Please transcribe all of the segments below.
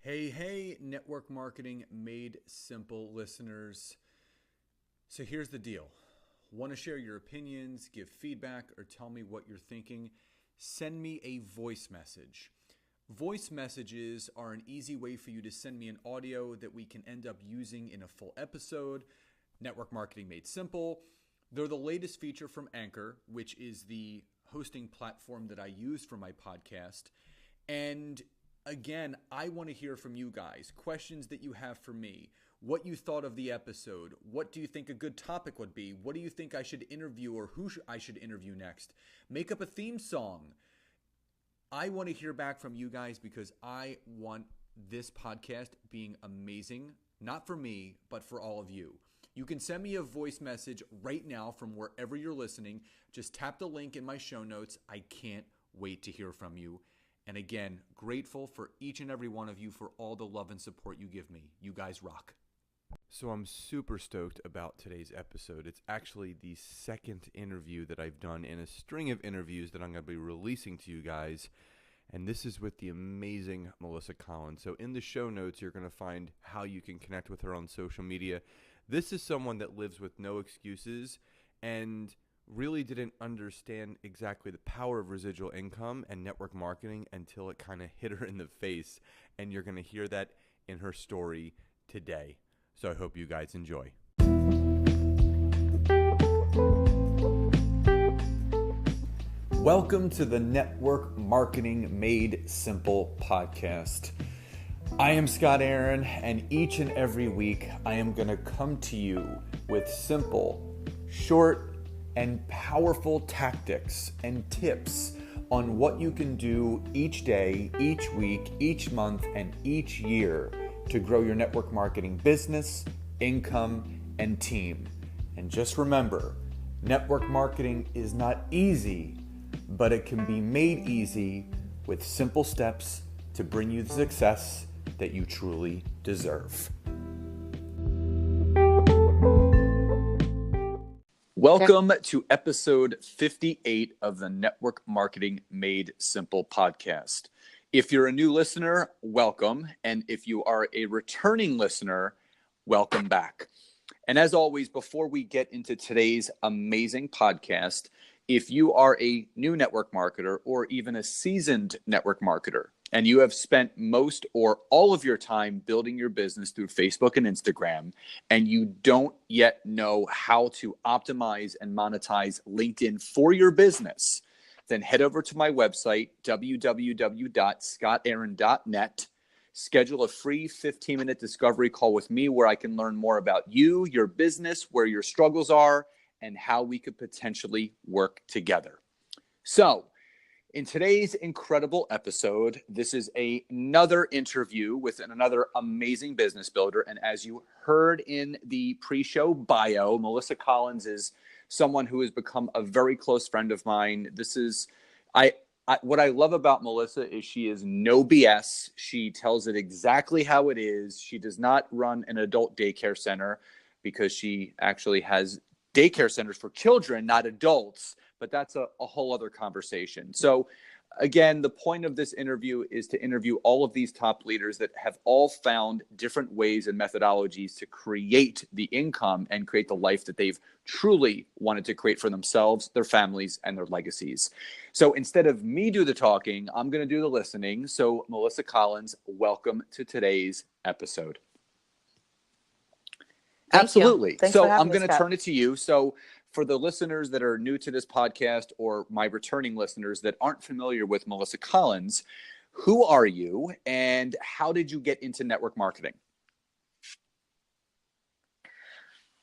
Hey, network marketing made simple listeners. So here's the deal. Want to share your opinions, give feedback, or tell me what you're thinking? Send me a voice message. Voice messages are an easy way for you to send me an audio that we can end up using in a full episode. Network Marketing Made Simple. They're the latest feature from Anchor, which is the hosting platform that I use for my podcast. And again, I want to hear from you guys, questions that you have for me, what you thought of the episode, what do you think a good topic would be, what do you think I should interview or who I should interview next, make up a theme song. I want to hear back from you guys because I want this podcast being amazing, not for me, but for all of you. You can send me a voice message right now from wherever you're listening. Just tap the link in my show notes. I can't wait to hear from you. And again, grateful for each and every one of you for all the love and support you give me. You guys rock. So I'm super stoked about today's episode. It's actually the second interview that I've done in a string of interviews that I'm going to be releasing to you guys. And this is with the amazing Melissa Collins. So in the show notes, you're going to find how you can connect with her on social media. This is someone that lives with no excuses and really didn't understand exactly the power of residual income and network marketing until it kind of hit her in the face. And you're going to hear that in her story today. So I hope you guys enjoy. Welcome to the Network Marketing Made Simple podcast. I am Scott Arent, and each and every week I am going to come to you with simple, short, and powerful tactics and tips on what you can do each day, each week, each month, and each year to grow your network marketing business, income, and team. And just remember, network marketing is not easy, but it can be made easy with simple steps to bring you the success that you truly deserve. Welcome to episode 58 of the Network Marketing Made Simple podcast. If you're a new listener, welcome. And if you are a returning listener, welcome back. And as always, before we get into today's amazing podcast, if you are a new network marketer or even a seasoned network marketer, and you have spent most or all of your time building your business through Facebook and Instagram, and you don't yet know how to optimize and monetize LinkedIn for your business, then head over to my website, www.scottarent.net. Schedule a free 15-minute discovery call with me where I can learn more about you, your business, where your struggles are, and how we could potentially work together. So, in today's incredible episode, this is another interview with another amazing business builder. And as you heard in the pre-show bio, Melissa Collins is someone who has become a very close friend of mine. What I love about Melissa is she is no BS. She tells it exactly how it is. She does not run an adult daycare center because she actually has daycare centers for children, not adults. But that's a whole other conversation. So again, the point of this interview is to interview all of these top leaders that have all found different ways and methodologies to create the income and create the life that they've truly wanted to create for themselves, their families, and their legacies. So instead of me do the talking, I'm going to do the listening. So Melissa Collins, welcome to today's episode. Absolutely. So I'm going to turn it to you. So for the listeners that are new to this podcast or my returning listeners that aren't familiar with Melissa Collins, who are you and how did you get into network marketing?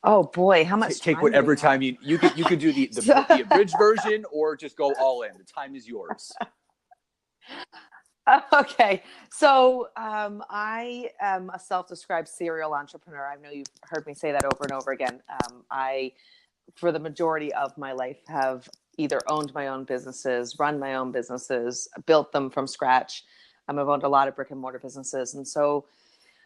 Oh boy, how much take whatever time you could do the abridged version or just go all in. The time is yours. Okay. So I am a self-described serial entrepreneur. I know you've heard me say that over and over again. I, for the majority of my life, have either owned my own businesses, run my own businesses, built them from scratch. I've owned a lot of brick and mortar businesses. And so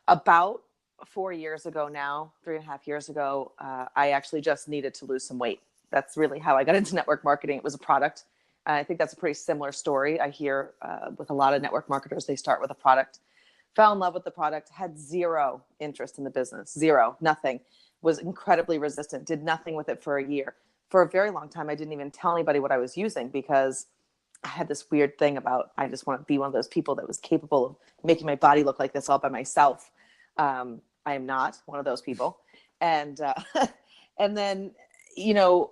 about 4 years ago now, 3.5 years ago, I actually just needed to lose some weight. That's really how I got into network marketing. It was a product. I think that's a pretty similar story I hear with a lot of network marketers. They start with a product. fell in love with the product, had zero interest in the business, zero, nothing, was incredibly resistant, did nothing with it for a year. For a very long time, I didn't even tell anybody what I was using because I had this weird thing about, I just want to be one of those people that was capable of making my body look like this all by myself. I am not one of those people. And, and then, you know,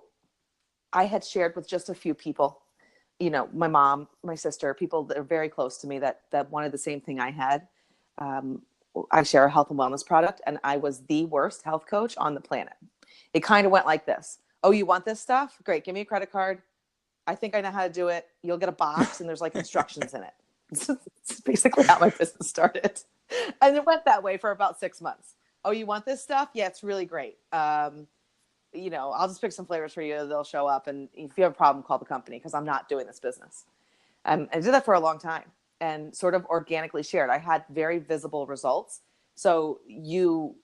I had shared with just a few people, you know, my mom, my sister, people that are very close to me that wanted the same thing I had. I share a health and wellness product, and I was the worst health coach on the planet. It kind of went like this. Oh, you want this stuff? Great. Give me a credit card. I think I know how to do it. You'll get a box and there's like instructions in it. It's basically how my business started. And it went that way for about 6 months. Oh, you want this stuff? Yeah, it's really great. You know, I'll just pick some flavors for you. They'll show up. And if you have a problem, call the company because I'm not doing this business. I did that for a long time and sort of organically shared. I had very visible results. So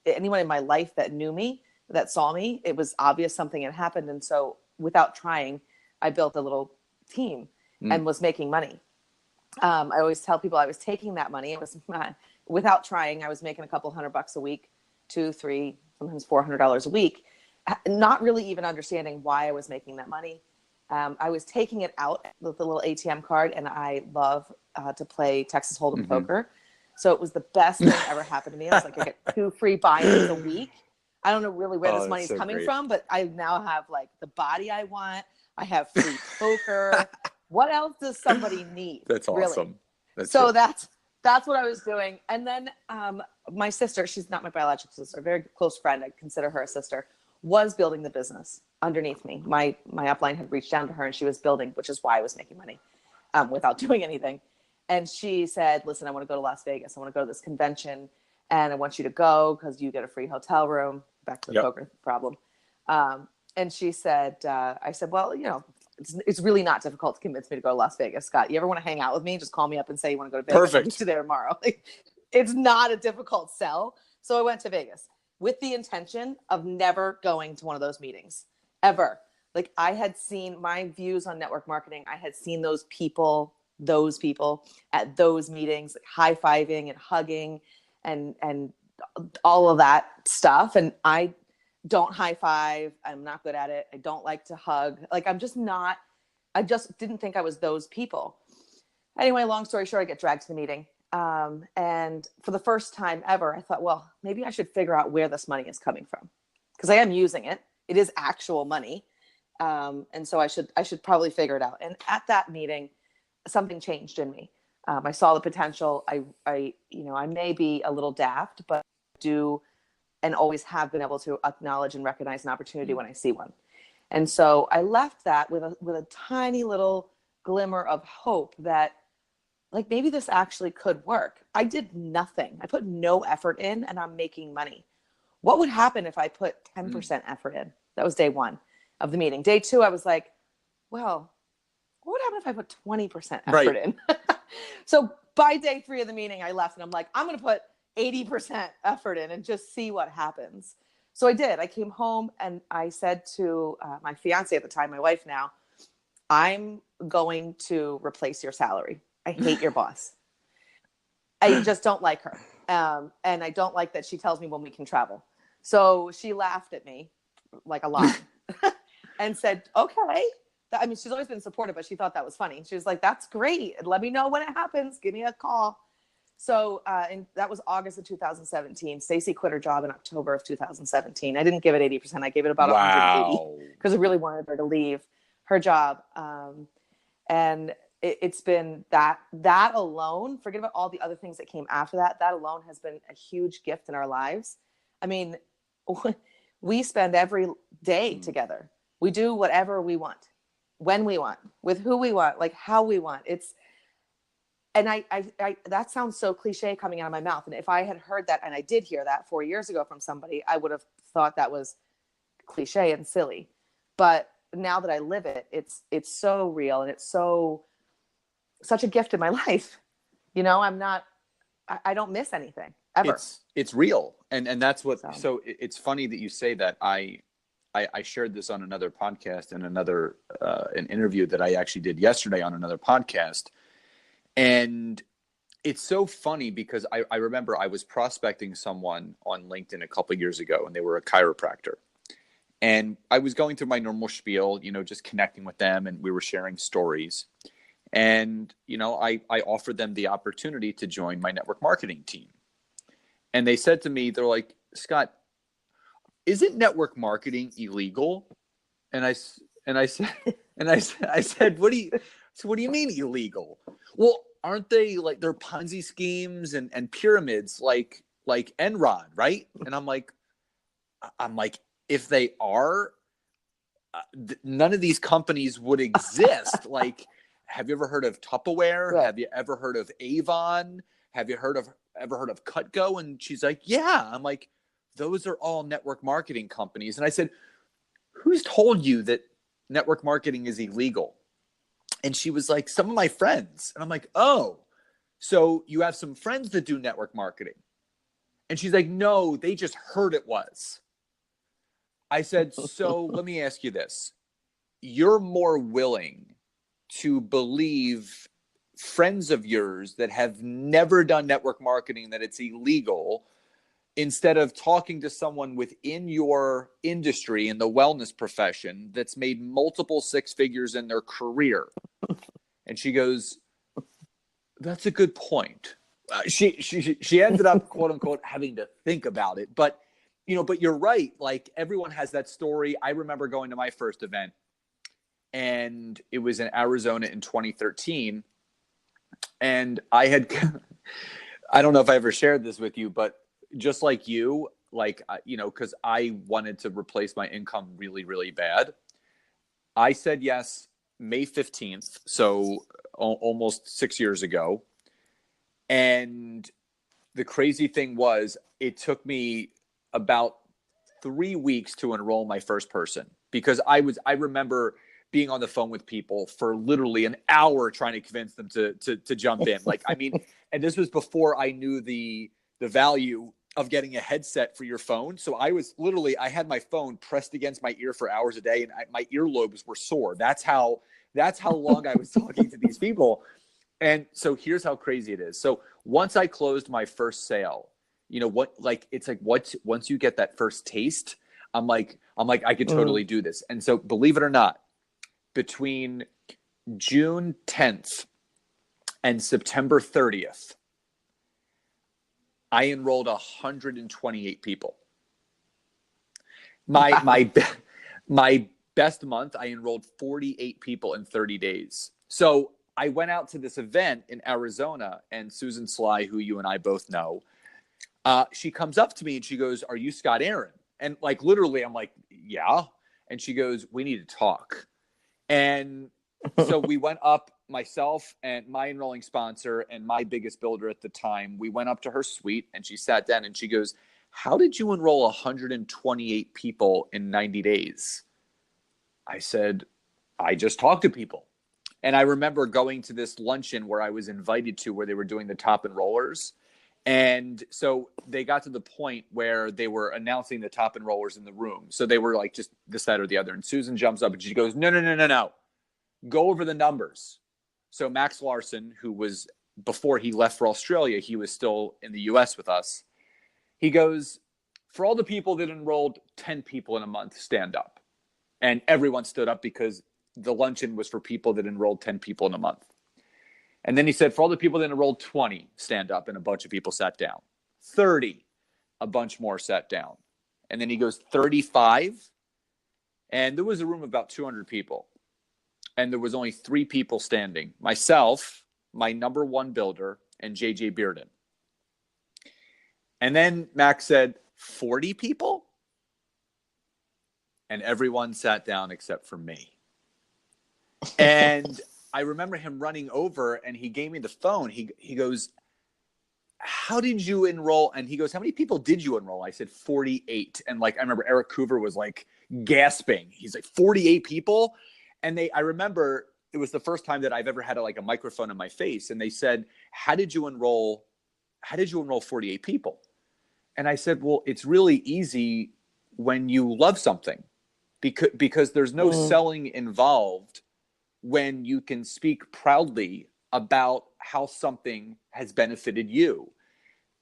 anyone in my life that knew me, that saw me, it was obvious something had happened. And so without trying, I built a little team and was making money. I always tell people I was taking that money. It was without trying. I was making a couple $100 a week, $200, $300, sometimes $400 a week, not really even understanding why I was making that money. I was taking it out with the little ATM card, and I love to play Texas Hold'em poker. So it was the best thing ever happened to me. I was like, I get 2 free buy-ins a week. I don't know really where this money is coming from, but I now have like the body I want. I have free poker. What else does somebody need? That's awesome. Really? That's what I was doing. And then my sister, she's not my biological sister, a very close friend, I consider her a sister, was building the business underneath me. My upline had reached down to her and she was building, which is why I was making money without doing anything. And she said, listen, I want to go to Las Vegas. I want to go to this convention and I want you to go because you get a free hotel room. Back to the poker problem. And she said, I said, well, you know, it's really not difficult to convince me to go to Las Vegas. Scott, you ever want to hang out with me? Just call me up and say you want to go to Vegas. Perfect. I'll meet you there tomorrow. Like, it's not a difficult sell. So I went to Vegas with the intention of never going to one of those meetings ever. Like I had seen my views on network marketing. I had seen those people at those meetings, like high-fiving and hugging and all of that stuff. And I don't high five. I'm not good at it. I don't like to hug. Like I just didn't think I was those people. Anyway, long story short, I get dragged to the meeting. And for the first time ever, I thought, well, maybe I should figure out where this money is coming from because I am using it. It is actual money. And so I should probably figure it out. And at that meeting, something changed in me. I saw the potential. I may be a little daft, but do and always have been able to acknowledge and recognize an opportunity when I see one. And so I left that with a tiny little glimmer of hope that like maybe this actually could work. I did nothing. I put no effort in and I'm making money. What would happen if I put 10% effort in? That was day 1 of the meeting. Day 2, I was like, well, what would happen if I put 20% effort in? So by day 3 of the meeting, I left and I'm like, I'm going to put 80% effort in and just see what happens. So I did. I came home and I said to my fiance at the time, my wife now, I'm going to replace your salary. I hate your boss. I just don't like her. And I don't like that she tells me when we can travel. So she laughed at me like a lot and said, okay. I mean, she's always been supportive, but she thought that was funny. She was like, that's great. Let me know when it happens. Give me a call. So and that was August of 2017. Stacey quit her job in October of 2017. I didn't give it 80%. I gave it about 180 because I really wanted her to leave her job. And it's been that alone, forget about all the other things that came after that. That alone has been a huge gift in our lives. I mean, we spend every day together. We do whatever we want, when we want, with who we want, like how we want. And I that sounds so cliche coming out of my mouth. And if I had heard that, and I did hear that 4 years ago from somebody, I would have thought that was cliche and silly. But now that I live it, it's so real and it's such a gift in my life. You know, I don't miss anything ever. It's real. And that's what, so it's funny that you say that. I shared this on another podcast and an interview that I actually did yesterday on another podcast. And it's so funny because I remember I was prospecting someone on LinkedIn a couple of years ago, and they were a chiropractor. And I was going through my normal spiel, just connecting with them, and we were sharing stories. And, I offered them the opportunity to join my network marketing team. And they said to me, they're like, Scott, isn't network marketing illegal? And I said, I said, what do you mean illegal? Well, aren't they like, they're Ponzi schemes and pyramids like Enron, right? And I'm like, if they are, none of these companies would exist. Like, have you ever heard of Tupperware? Right. Have you ever heard of Avon? Have you ever heard of Cutco? And she's like, yeah. I'm like, those are all network marketing companies. And I said, who's told you that network marketing is illegal? And she was like, some of my friends. And I'm like, oh, so you have some friends that do network marketing? And she's like, no, they just heard it was. I said, so let me ask you this. You're more willing to believe friends of yours that have never done network marketing that it's illegal, instead of talking to someone within your industry in the wellness profession that's made multiple six figures in their career? And she goes, that's a good point. She ended up, quote unquote, having to think about it. But you're right. Like, everyone has that story. I remember going to my first event, and it was in Arizona in 2013. And I don't know if I ever shared this with you, but just like you, because I wanted to replace my income really, really bad. I said yes May 15th. So almost 6 years ago. And the crazy thing was, it took me about 3 weeks to enroll my first person, because I remember being on the phone with people for literally an hour trying to convince them to jump in. And this was before I knew the value of getting a headset for your phone. So I had my phone pressed against my ear for hours a day, and my earlobes were sore. That's how long I was talking to these people. And so here's how crazy it is. So once I closed my first sale, once you get that first taste, I'm like, I could totally do this. And so, believe it or not, between June 10th and September 30th, I enrolled 128 people. My best month, I enrolled 48 people in 30 days. So I went out to this event in Arizona, and Susan Sly, who you and I both know, she comes up to me and she goes, "Are you Scott Arent?" And literally, I'm like, "Yeah." And she goes, "We need to talk." And so we went up, myself and my enrolling sponsor and my biggest builder at the time. We went up to her suite, and she sat down and she goes, "How did you enroll 128 people in 90 days? I said, "I just talked to people." And I remember going to this luncheon where I was invited to, where they were doing the top enrollers. And so they got to the point where they were announcing the top enrollers in the room. So they were like, just this, that, or the other. And Susan jumps up and she goes, no. Go over the numbers. So Max Larson, who was, before he left for Australia, he was still in the US with us. He goes, for all the people that enrolled 10 people in a month, stand up. And everyone stood up, because the luncheon was for people that enrolled 10 people in a month. And then he said, for all the people that enrolled 20, stand up. And a bunch of people sat down. 30, a bunch more sat down. And then he goes, 35. And there was a room of about 200 people. And there was only 3 people standing. Myself, my number one builder, and JJ Bearden. And then Max said, 40 people? And everyone sat down except for me. And I remember him running over, and he gave me the phone. He goes, how did you enroll? And he goes, how many people did you enroll? I said, 48. And I remember Eric Coover was gasping. He's like, 48 people? And I remember it was the first time that I've ever had a microphone in my face. And they said, how did you enroll 48 people? And I said, well, it's really easy when you love something, because there's no selling involved when you can speak proudly about how something has benefited you.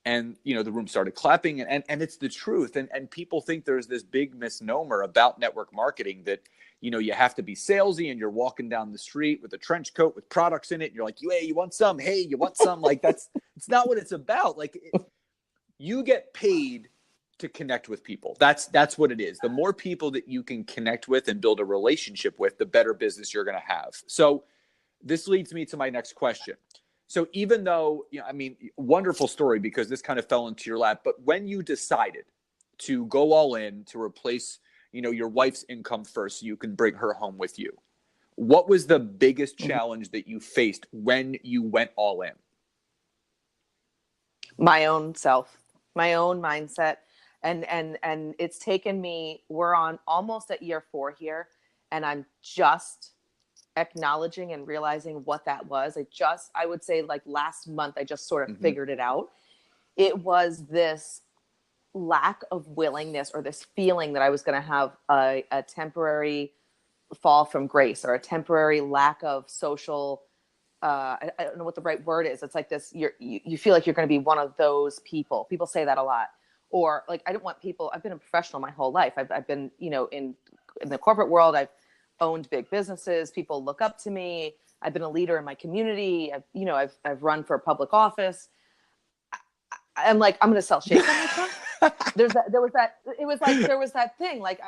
And, the room started clapping, and it's the truth. And people think there's this big misnomer about network marketing that, you have to be salesy and you're walking down the street with a trench coat with products in it. And you're like, hey, you want some? Hey, you want some? Like it's not what it's about. Like you get paid to connect with people. That's what it is. The more people that you can connect with and build a relationship with, the better business you're going to have. So this leads me to my next question. So even though, wonderful story, because this kind of fell into your lap, but when you decided to go all in to replace, your wife's income first, so you can bring her home with you, what was the biggest challenge that you faced when you went all in? My own self, my own mindset. And it's taken me, we're on almost at year 4 here. And I'm just acknowledging and realizing what that was. I would say like last month, I just sort of figured it out. It was this lack of willingness, or this feeling that I was going to have a temporary fall from grace, or a temporary lack of social, I don't know what the right word is. It's like this, you feel like you're going to be one of those people. People say that a lot. Or like, I don't want people, I've been a professional my whole life. I've been, in the corporate world, I've owned big businesses. People look up to me. I've been a leader in my community. I've run for a public office. I'm like, I'm going to sell shakes on myself. There was that thing. Like,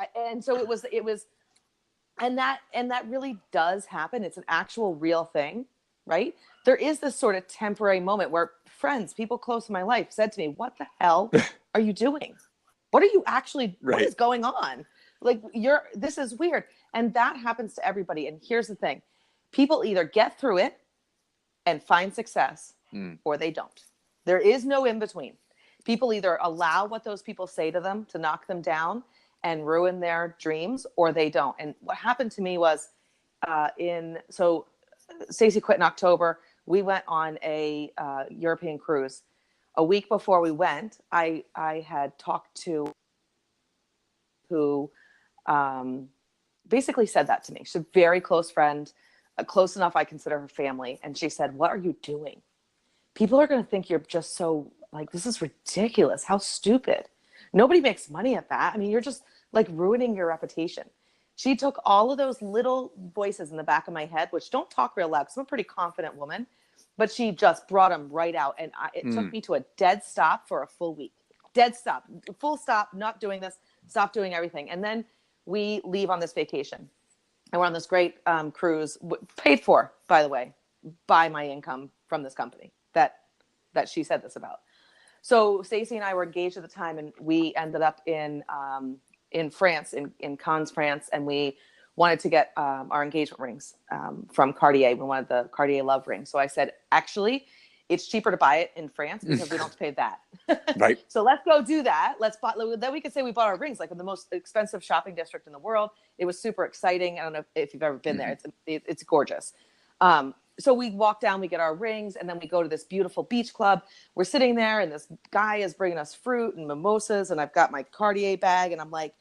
and that really does happen. It's an actual real thing, right? There is this sort of temporary moment where people close to my life said to me, what the hell are you doing? What are you actually, what is going on? Like this is weird. And that happens to everybody. And here's the thing. People either get through it and find success or they don't. There is no in between. People either allow what those people say to them to knock them down and ruin their dreams, or they don't. And what happened to me was so Stacey quit in October. We went on a European cruise. A week before we went, I had talked to who basically said that to me. She's a very close friend, close enough I consider her family. And she said, what are you doing? People are going to think you're just so like, this is ridiculous. How stupid. Nobody makes money at that. I mean, you're just like ruining your reputation. She took all of those little voices in the back of my head, which don't talk real loud because I'm a pretty confident woman, but she just brought them right out. And it took me to a dead stop for a full week. Dead stop, full stop, not doing this, stop doing everything. And then we leave on this vacation. And we're on this great cruise, paid for, by the way, by my income from this company that she said this about. So Stacey and I were engaged at the time, and we ended up in France, in Cannes, France, and we wanted to get our engagement rings from Cartier. We wanted the Cartier Love ring. So I said, actually, it's cheaper to buy it in France because we don't have to pay that. Right. So let's go do that. Then we could say we bought our rings like in the most expensive shopping district in the world. It was super exciting. I don't know if you've ever been there. It's gorgeous. So we walk down, we get our rings, and then we go to this beautiful beach club. We're sitting there, and this guy is bringing us fruit and mimosas, and I've got my Cartier bag, and I'm like,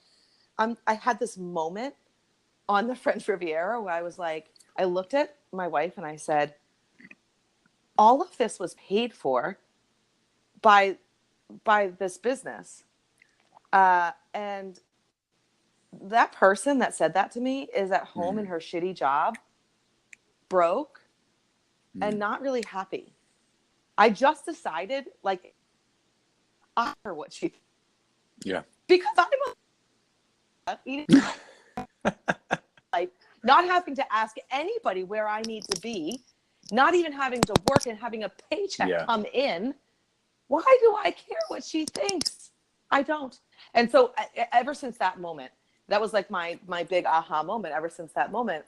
I had this moment on the French Riviera where I was like, I looked at my wife and I said, all of this was paid for by this business. And that person that said that to me is at home in her shitty job, broke, and not really happy. I just decided, like, I heard what she, because I'm like not having to ask anybody where I need to be, not even having to work and having a paycheck come in. Why do I care what she thinks? I don't. And so ever since that moment, that was like my big aha moment. Ever since that moment,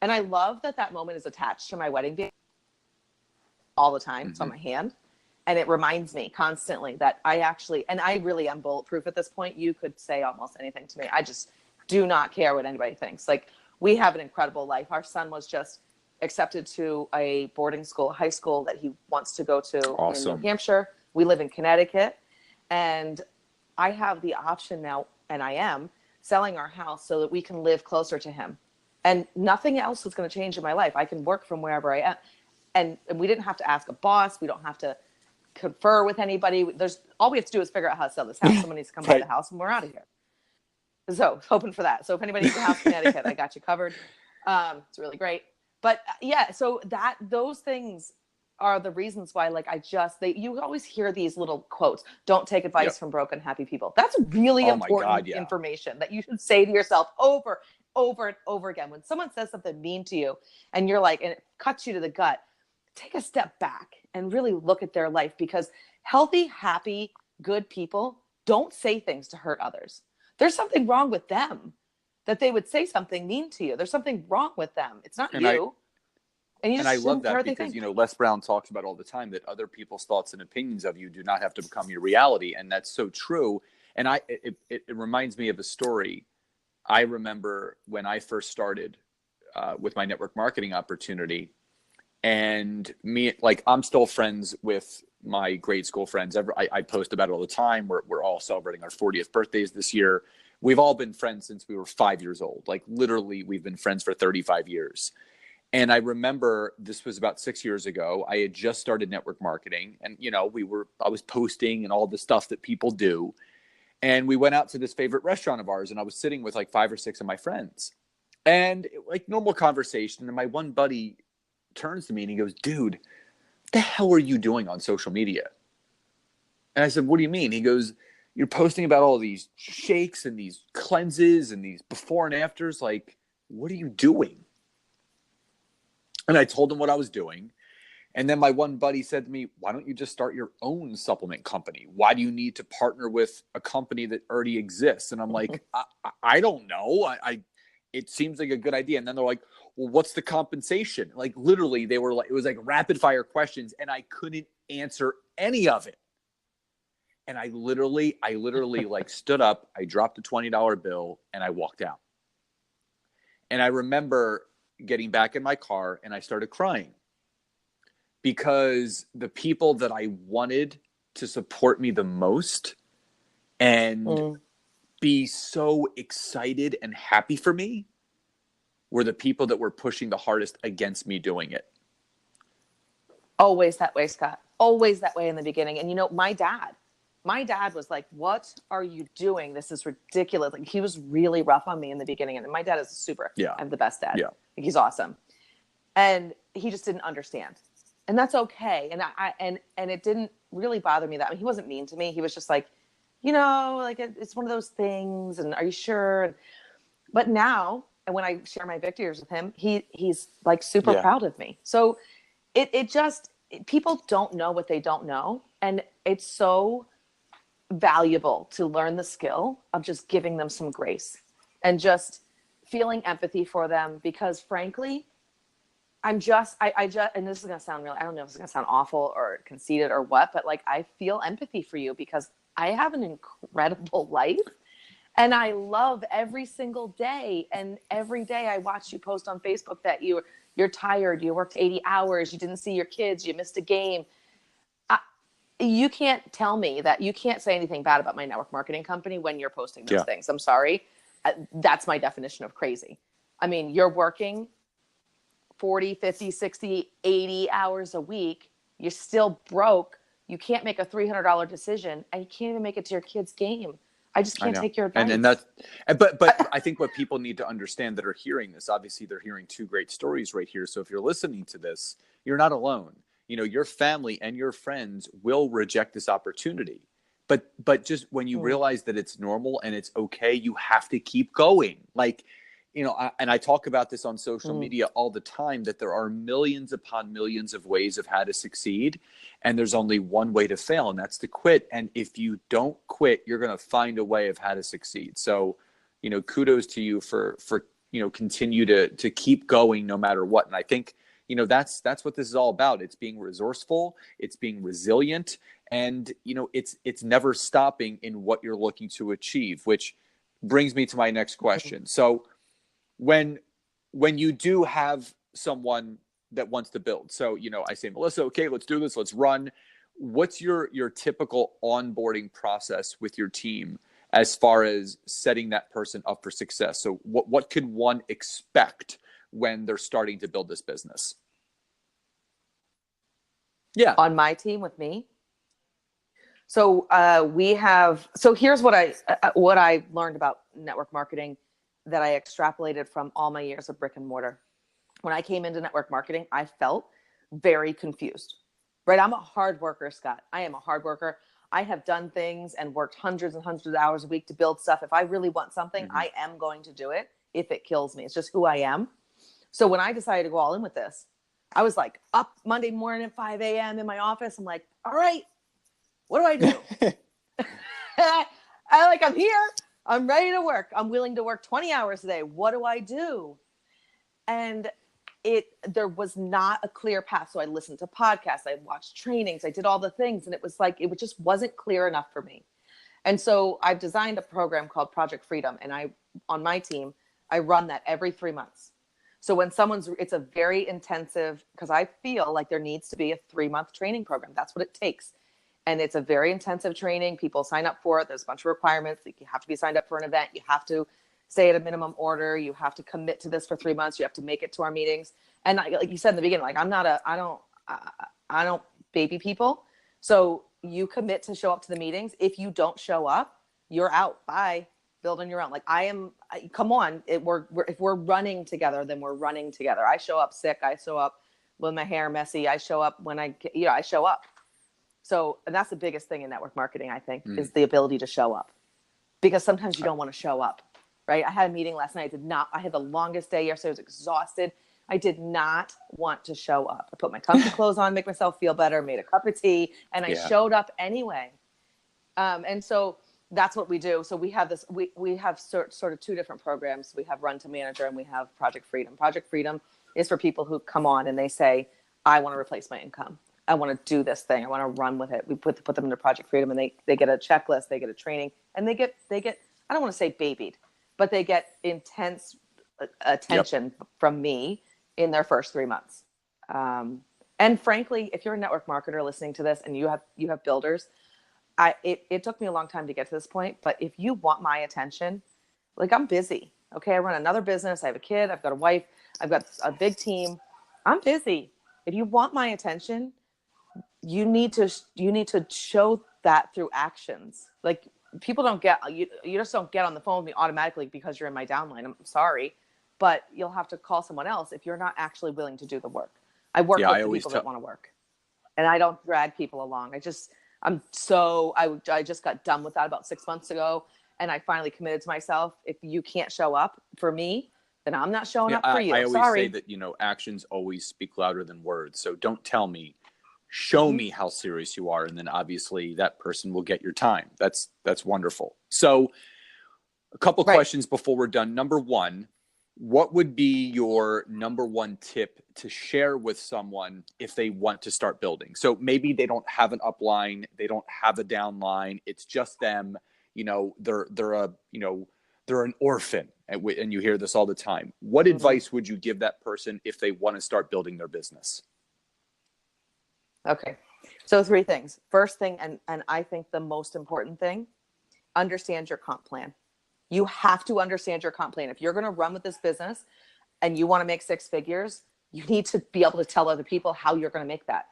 and I love that moment is attached to my wedding day all the time. It's on my hand. And it reminds me constantly that I really am bulletproof at this point. You could say almost anything to me. I just do not care what anybody thinks. Like, we have an incredible life. Our son was just accepted to a boarding school, high school that he wants to go to in New Hampshire. We live in Connecticut. And I have the option now, and I am selling our house so that we can live closer to him. And nothing else is going to change in my life. I can work from wherever I am. and we didn't have to ask a boss. We don't have to confer with anybody. All we have to do is figure out how to sell this house. Someone needs to come buy the house and we're out of here. So hoping for that. So if anybody needs a house in Connecticut, I got you covered. It's really great. But yeah, so those things are the reasons why, like, you always hear these little quotes, don't take advice from broken, happy people. That's really important information that you should say to yourself over and over again. When someone says something mean to you and you're like, and it cuts you to the gut, take a step back and really look at their life, because healthy, happy, good people don't say things to hurt others. There's something wrong with them that they would say something mean to you. There's something wrong with them. It's not you. And I love that because, Les Brown talks about all the time that other people's thoughts and opinions of you do not have to become your reality. And that's so true. And it reminds me of a story. I remember when I first started with my network marketing opportunity, and I'm still friends with my grade school friends. I post about it all the time. We're all celebrating our 40th birthdays this year. We've all been friends since we were 5 years old. Like, literally, we've been friends for 35 years. And I remember this was about 6 years ago. I had just started network marketing, and I was posting and all the stuff that people do. And we went out to this favorite restaurant of ours, and I was sitting with like 5 or 6 of my friends, and like normal conversation. And my one buddy turns to me and he goes, "Dude, what the hell are you doing on social media?" And I said, "What do you mean?" He goes, "You're posting about all these shakes and these cleanses and these before and afters. Like, what are you doing?" And I told him what I was doing. And then my one buddy said to me, "Why don't you just start your own supplement company? Why do you need to partner with a company that already exists?" And I'm like, I don't know. It seems like a good idea. And then they're like, "Well, what's the compensation?" Like, literally, it was like rapid fire questions, and I couldn't answer any of it. And I literally like stood up, I dropped a $20 bill, and I walked out. And I remember getting back in my car and I started crying, because the people that I wanted to support me the most and be so excited and happy for me were the people that were pushing the hardest against me doing it. Always that way, Scott. Always that way in the beginning. And my dad was like, "What are you doing? This is ridiculous." Like, he was really rough on me in the beginning. And my dad is I'm the best dad. Yeah. He's awesome. And he just didn't understand. And that's okay. And it didn't really bother me that. I mean, he wasn't mean to me. He was just like, like, it's one of those things. And are you sure? But now, and when I share my victories with him, he's like super proud of me. So people don't know what they don't know. And it's so valuable to learn the skill of just giving them some grace and just feeling empathy for them, because frankly, I just, and this is going to sound I don't know if it's going to sound awful or conceited or what, but like, I feel empathy for you because I have an incredible life and I love every single day. And every day I watch you post on Facebook that you're tired, you worked 80 hours, you didn't see your kids, you missed a game. You can't tell me that you can't say anything bad about my network marketing company when you're posting those things. I'm sorry. That's my definition of crazy. I mean, you're working 40, 50, 60, 80 hours a week. You're still broke. You can't make a $300 decision, and you can't even make it to your kid's game. I just can't take your advice. But I think what people need to understand that are hearing this, obviously they're hearing 2 great stories right here. So if you're listening to this, you're not alone. Your family and your friends will reject this opportunity. But just when you realize that it's normal and it's okay, you have to keep going. Like, and I talk about this on social media all the time, that there are millions upon millions of ways of how to succeed. And there's only one way to fail, and that's to quit. And if you don't quit, you're going to find a way of how to succeed. So, kudos to you for continue to keep going no matter what. And I think, that's what this is all about. It's being resourceful, it's being resilient, and, it's never stopping in what you're looking to achieve, which brings me to my next question. So when you do have someone that wants to build, so, I say, "Melissa, okay, let's do this. Let's run." What's your typical onboarding process with your team as far as setting that person up for success? So what could one expect when they're starting to build this business? Yeah. on my team with me. So here's what I learned about network marketing that I extrapolated from all my years of brick and mortar. When I came into network marketing, I felt very confused, right? I'm a hard worker, Scott. I am a hard worker. I have done things and worked hundreds and hundreds of hours a week to build stuff. If I really want something, I am going to do it if it kills me. It's just who I am. So when I decided to go all in with this, I was like up Monday morning at 5 a.m. in my office. I'm like, all right, what do I do? I'm here. I'm ready to work. I'm willing to work 20 hours a day. What do I do? And there was not a clear path. So I listened to podcasts. I watched trainings. I did all the things. And it was like, it just wasn't clear enough for me. And so I've designed a program called Project Freedom. And on my team, I run that every 3 months. So when it's a very intensive, because I feel like there needs to be a 3-month training program. That's what it takes. And it's a very intensive training. People sign up for it. There's a bunch of requirements. Like you have to be signed up for an event. You have to stay at a minimum order. You have to commit to this for 3 months. You have to make it to our meetings. And like you said in the beginning, like I don't baby people. So you commit to show up to the meetings. If you don't show up, you're out. Bye. Build on your own. Like come on. If we're running together, then we're running together. I show up sick. I show up with my hair messy. I show up when I show up. So, and that's the biggest thing in network marketing, I think, is the ability to show up, because sometimes you don't want to show up, right? I had a meeting last night. I had the longest day yesterday. I was exhausted. I did not want to show up. I put my comfy clothes on, make myself feel better, made a cup of tea, and I showed up anyway. And so that's what we do. So we have we have sort of two different programs. We have Run to Manager and we have Project Freedom. Project Freedom is for people who come on and they say, I want to replace my income. I want to do this thing. I want to run with it. We put them into Project Freedom, and they get a checklist, they get a training, and they get, I don't want to say babied, but they get intense attention from me in their first 3 months. And frankly, if you're a network marketer listening to this and you have builders, it took me a long time to get to this point, but if you want my attention, like I'm busy. Okay. I run another business. I have a kid. I've got a wife. I've got a big team. I'm busy. If you want my attention, you need to show that through actions. Like people don't get, you just don't get on the phone with me automatically because you're in my downline. I'm sorry, but you'll have to call someone else if you're not actually willing to do the work. I work with the people that want to work, and I don't drag people along. I just got done with that about 6 months ago. And I finally committed to myself. If you can't show up for me, then I'm not showing up for you. I always say that, actions always speak louder than words. So don't tell me, show me how serious you are. And then obviously that person will get your time. That's wonderful. So a couple questions before we're done. Number one, what would be your number one tip to share with someone if they want to start building? So maybe they don't have an upline, they don't have a downline. It's just them, they're an orphan, and you hear this all the time. What advice would you give that person if they want to start building their business? Okay. So 3 things. First thing, and I think the most important thing, understand your comp plan. You have to understand your comp plan. If you're going to run with this business and you want to make 6 figures, you need to be able to tell other people how you're going to make that.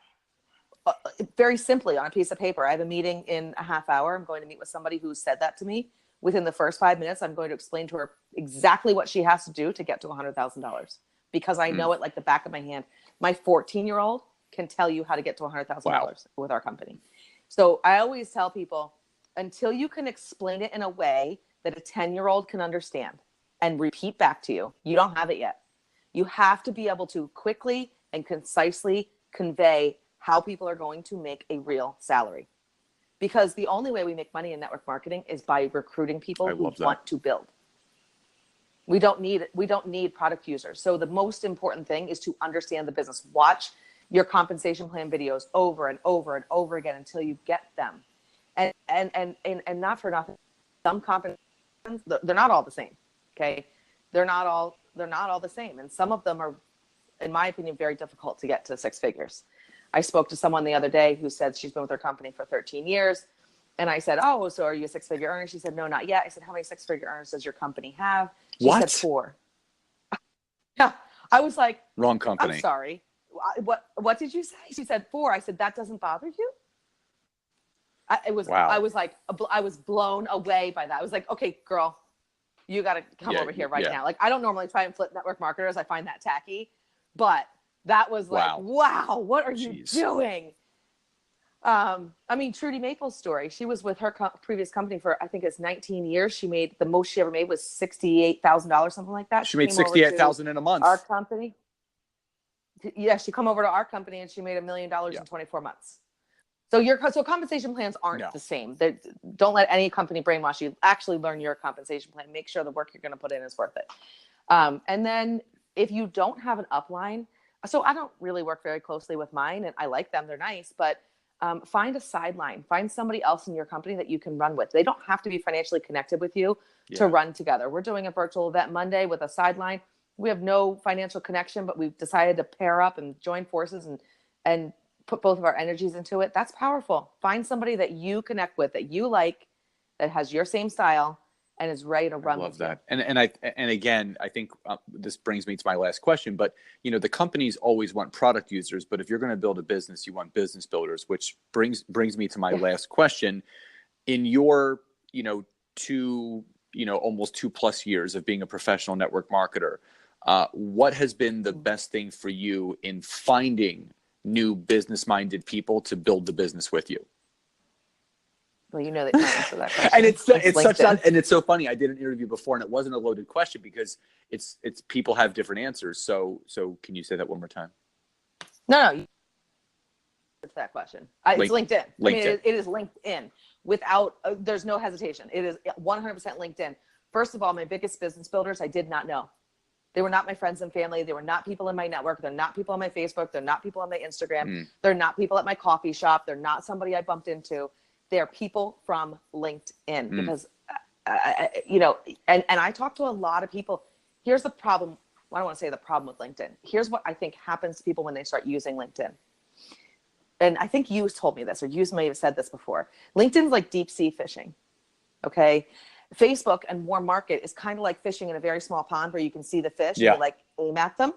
Very simply on a piece of paper. I have a meeting in a half hour. I'm going to meet with somebody who said that to me. Within the first 5 minutes, I'm going to explain to her exactly what she has to do to get to $100,000, because I know it like the back of my hand. My 14-year-old can tell you how to get to $100,000 with our company. So I always tell people, until you can explain it in a way that a 10-year-old can understand and repeat back to you, you don't have it yet. You have to be able to quickly and concisely convey how people are going to make a real salary. Because the only way we make money in network marketing is by recruiting people who want to build. We don't need product users. So the most important thing is to understand the business. Watch your compensation plan videos over and over and over again until you get them. And not for nothing, some compensations, they're not all the same. Okay. They're not all the same. And some of them are, in my opinion, very difficult to get to 6 figures. I spoke to someone the other day who said she's been with her company for 13 years. And I said, oh, so are you a 6-figure earner? She said, no, not yet. I said, how many 6-figure earners does your company have? She said 4. Yeah. I was like, wrong company. I'm sorry. what did you say? She said 4. I said, that doesn't bother you? Wow. I was like, I was blown away by that. I was like, okay, girl, you got to come over here right now. Like, I don't normally try and flip network marketers. I find that tacky, but that was like, wow, what are you doing? I mean, Trudy Maple's story. She was with her previous company for, I think it's 19 years. She made, the most she ever made was $68,000, something like that. She made $68,000 in a month. Our company. Yeah, she come over to our company and she made $1 million in 24 months. So compensation plans aren't the same. Don't let any company brainwash you. Actually learn your compensation plan. Make sure the work you're going to put in is worth it. And then if you don't have an upline, so I don't really work very closely with mine, and I like them. They're nice, but find a sideline. Find somebody else in your company that you can run with. They don't have to be financially connected with you to run together. We're doing a virtual event Monday with a sideline. We have no financial connection, but we've decided to pair up and join forces and put both of our energies into it. That's powerful. Find somebody that you connect with, that you like, that has your same style and is ready to run. I love that. And again, I think this brings me to my last question, but the companies always want product users, but if you're going to build a business, you want business builders, which brings me to my last question. In your, almost 2+ years of being a professional network marketer, what has been the best thing for you in finding new business-minded people to build the business with you? Well, you know that you answer that question. And it's so funny. I did an interview before, and it wasn't a loaded question because it's people have different answers. So can you say that one more time? No. It's that question. It's LinkedIn. I mean, it is LinkedIn. Without, there's no hesitation. It is 100% LinkedIn. First of all, my biggest business builders, I did not know. They were not my friends and family. They were not people in my network. They're not people on my Facebook. They're not people on my Instagram. They're not people at my coffee shop. They're not somebody I bumped into. They're people from LinkedIn because, and I talk to a lot of people. Here's the problem. I don't want to say the problem with LinkedIn. Here's what I think happens to people when they start using LinkedIn. And I think you told me this, or you may have said this before. LinkedIn's like deep sea fishing. Okay. Facebook and warm market is kind of like fishing in a very small pond where you can see the fish and you like aim at them.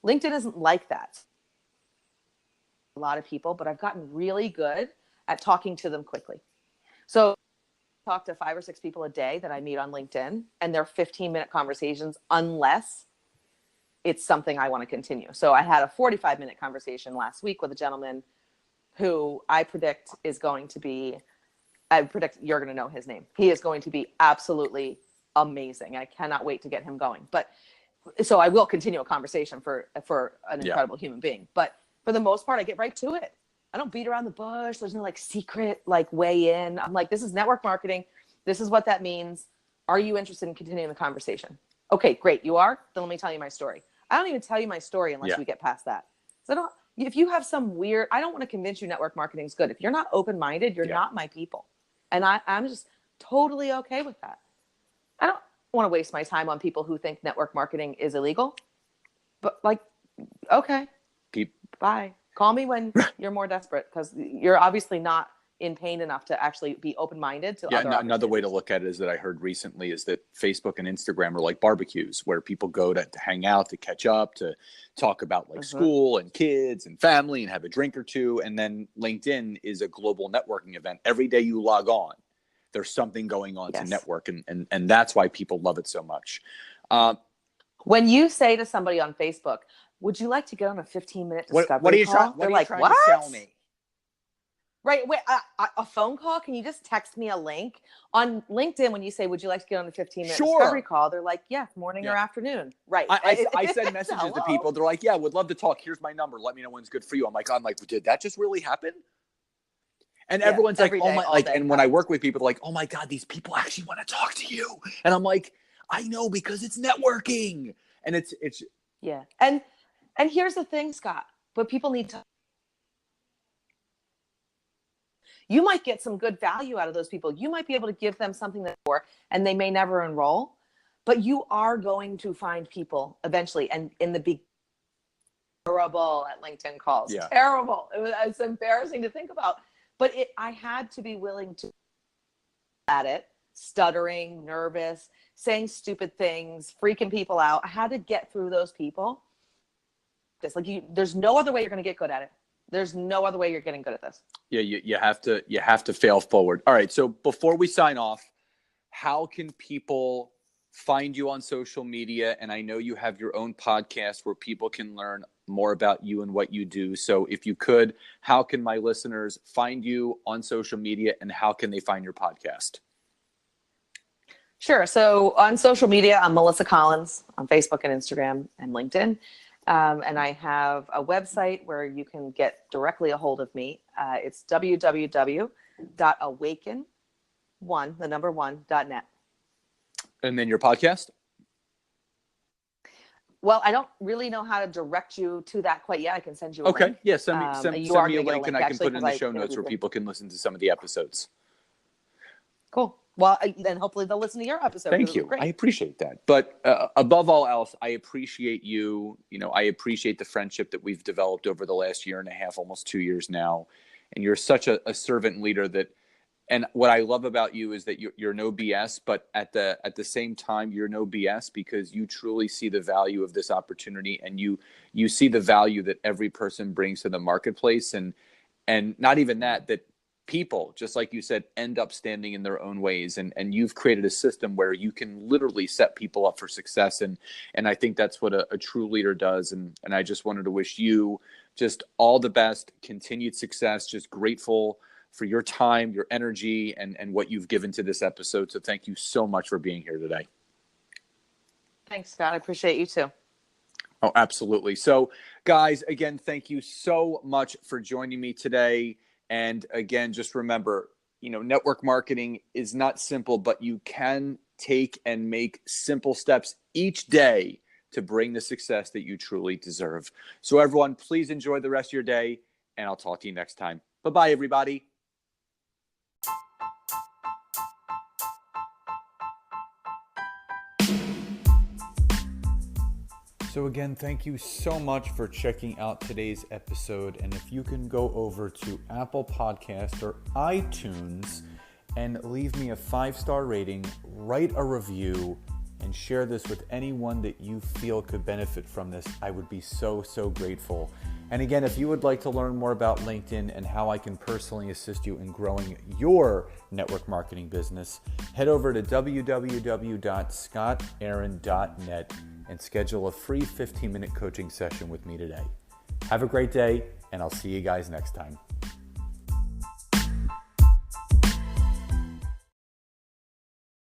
LinkedIn isn't like that. A lot of people, but I've gotten really good at talking to them quickly. So I talk to 5 or 6 people a day that I meet on LinkedIn, and they're 15-minute conversations unless it's something I want to continue. So I had a 45-minute conversation last week with a gentleman who I predict you're going to know his name. He is going to be absolutely amazing. I cannot wait to get him going. But so I will continue a conversation for an incredible human being. But for the most part, I get right to it. I don't beat around the bush. There's no secret way in. I'm like, this is network marketing. This is what that means. Are you interested in continuing the conversation? Okay, great. You are? Then let me tell you my story. I don't even tell you my story unless we get past that. So if you have some weird, I don't want to convince you network marketing is good. If you're not open-minded, you're not my people. And I'm just totally okay with that. I don't want to waste my time on people who think network marketing is illegal. But okay, bye. Call me when you're more desperate, because you're obviously not in pain enough to actually be open-minded to other opportunities. Another way to look at it is that I heard recently is that Facebook and Instagram are like barbecues where people go to hang out, to catch up, to talk about school and kids and family and have a drink or two. And then LinkedIn is a global networking event. Every day you log on, there's something going on to network. And that's why people love it so much. When you say to somebody on Facebook, would you like to get on a 15-minute discovery call? What are you trying to sell me? Right. Wait, a phone call? Can you just text me a link? On LinkedIn, when you say, would you like to get on a 15-minute discovery call? They're like, morning or afternoon. Right. I send messages to people. They're like, would love to talk. Here's my number. Let me know when's good for you. I'm like, did that just really happen? And everyone's like, oh my, and when I work with people, they're like, oh my God, these people actually want to talk to you. And I'm like, I know, because it's networking. And it's. Yeah. And here's the thing, Scott, but people need to. You might get some good value out of those people. You might be able to give them something and they may never enroll, but you are going to find people eventually. And in the beginning, terrible at LinkedIn calls, terrible. It's embarrassing to think about, but I had to be willing to at it, stuttering, nervous, saying stupid things, freaking people out. I had to get through those people. this. Like there's no other way you're going to get good at it. There's no other way you're getting good at this. Yeah, you have to fail forward. All right. So before we sign off, how can people find you on social media? And I know you have your own podcast where people can learn more about you and what you do. So if you could, how can my listeners find you on social media, and how can they find your podcast? Sure. So on social media, I'm Melissa Collins on Facebook and Instagram and LinkedIn. And I have a website where you can get directly a hold of me. It's www.awaken1.net. And then your podcast? Well, I don't really know how to direct you to that quite yet. I can send you a Okay. link. Yeah, send me a link and I can put it in the show notes where people can listen to some of the episodes. Cool. Well, then hopefully they'll listen to your episode. Thank you. I appreciate that. But above all else, I appreciate you. I appreciate the friendship that we've developed over the last year and a half, almost 2 years now. And you're such a servant leader and what I love about you is that you're no BS, but at the same time, you're no BS because you truly see the value of this opportunity, and you see the value that every person brings to the marketplace. And not even that people, just like you said, end up standing in their own ways. And you've created a system where you can literally set people up for success. And I think that's what a true leader does. And I just wanted to wish you just all the best, continued success, just grateful for your time, your energy, and what you've given to this episode. So thank you so much for being here today. Thanks, Scott. I appreciate you too. Oh, absolutely. So guys, again, thank you so much for joining me today. And again, just remember, network marketing is not simple, but you can take and make simple steps each day to bring the success that you truly deserve. So everyone, please enjoy the rest of your day, and I'll talk to you next time. Bye-bye, everybody. So again, thank you so much for checking out today's episode. And if you can go over to Apple Podcast or iTunes and leave me a 5-star rating, write a review, and share this with anyone that you feel could benefit from this, I would be so, so grateful. And again, if you would like to learn more about LinkedIn and how I can personally assist you in growing your network marketing business, head over to www.scottarent.net and schedule a free 15-minute coaching session with me today. Have a great day, and I'll see you guys next time.